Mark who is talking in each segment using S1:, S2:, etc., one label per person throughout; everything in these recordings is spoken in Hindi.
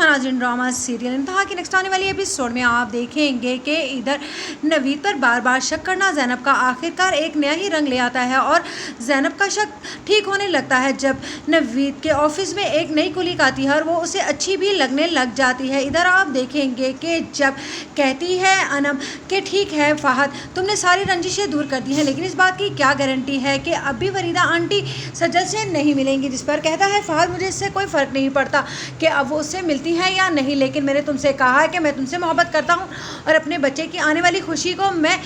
S1: हाँ नाज़रीन, ड्रामा सीरियल इंतहा की नेक्स्ट आने वाली एपिसोड में आप देखेंगे कि इधर नवीद पर बार बार शक करना ज़ैनब का आखिरकार एक नया ही रंग ले आता है और ज़ैनब का शक ठीक होने लगता है जब नवीद के ऑफिस में एक नई कुलीग आती है और वो उसे अच्छी भी लगने लग जाती है। इधर आप देखेंगे कि जब कहती है अनम कि ठीक है फ़हद, तुमने सारी रंजिशें दूर कर दी हैं, लेकिन इस बात की क्या गारंटी है कि अब भी वरीदा आंटी सज्जल से नहीं मिलेंगी। जिस पर कहता है फ़हद, मुझे इससे कोई फ़र्क नहीं पड़ता कि अब वो उससे मिलती हैं या नहीं, लेकिन मैंने तुमसे कहा है कि मैं तुमसे मोहब्बत करता हूँ और अपने बच्चे की आने वाली खुशी को मैं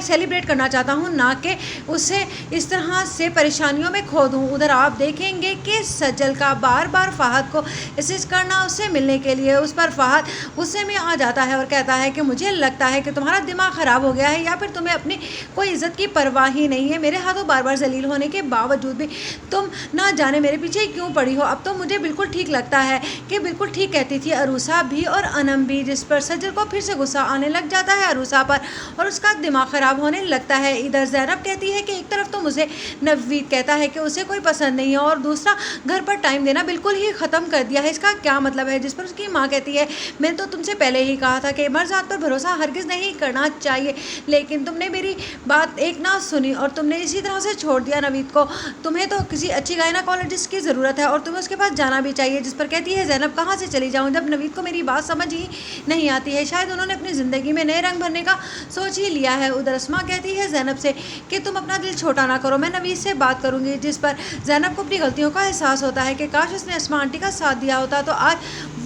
S1: सेलिब्रेट करना चाहता हूँ, ना कि उसे इस तरह से परेशानियों में खो दूँ। उधर आप देखेंगे कि सज्जल का बार बार फ़हद को असिस्ट करना उससे मिलने के लिए, उस पर फ़हद गुस्से में आ जाता है और कहता है कि मुझे लगता है कि तुम्हारा दिमाग ख़राब हो गया है या फिर तुम्हें अपनी कोई इज़्ज़त की परवाह ही नहीं है। मेरे हाथों बार बार जलील होने के बावजूद भी तुम ना जाने मेरे पीछे क्यों पड़ी हो। अब तो मुझे बिल्कुल ठीक लगता है कि बिल्कुल ठीक कहती थी अरूसा भी और अनम भी। जिस पर सज्जल को फिर से गुस्सा आने लग जाता है अरूसा पर और उसका दिमाग ख़राब होने लगता है। इधर ज़ैनब कहती है कि एक तरफ तो मुझे नवीद कहता है कि उसे कोई पसंद नहीं है और दूसरा घर पर टाइम देना बिल्कुल ही ख़त्म कर दिया है, इसका क्या मतलब है। जिस पर उसकी माँ कहती है मैंने तो तुमसे पहले ही कहा था कि मर्ज़ात पर भरोसा हरगिज़ नहीं करना चाहिए, लेकिन तुमने मेरी बात एक ना सुनी और तुमने इसी तरह से छोड़ दिया नवीद को। तुम्हें तो किसी अच्छी गायनाकोलॉजिस्ट की ज़रूरत है और तुम्हें उसके पास जाना भी चाहिए। जिस पर कहती है ज़ैनब, कहाँ से चली जाऊँ जब नवीद को मेरी बात समझ ही नहीं आती है, शायद उन्होंने अपनी ज़िंदगी में नए रंग भरने का सोच ही लिया है। उधर अस्मा कहती है ज़ैनब से कि तुम अपना दिल छोटा ना करो, मैं नवीद से बात करूँगी। जिस पर ज़ैनब को अपनी गलतियों का एहसास होता है कि काश उसने अस्मा आंटी का साथ दिया होता तो आज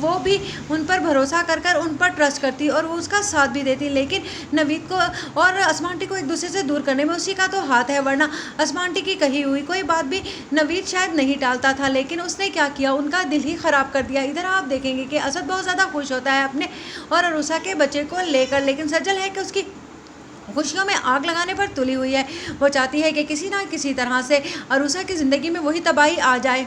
S1: वो भी उन पर भरोसा कर कर उन पर ट्रस्ट करती और वो उसका साथ भी देती, लेकिन नवीद को और अस्मा आंटी को एक दूसरे से दूर करने में उसी का तो हाथ है, वरना अस्मा आंटी की कही हुई कोई बात भी नवीद शायद नहीं टालता था, लेकिन उसने क्या किया, उनका दिल ही ख़राब कर दिया। इधर आप देखेंगे कि असद बहुत ज़्यादा खुश होता है अपने और अरूसा के बच्चे को लेकर, लेकिन सज्जल है कि उसकी खुशियों में आग लगाने पर तुली हुई है। वो चाहती है कि किसी ना किसी तरह से अरूसा की ज़िंदगी में वही तबाही आ जाए।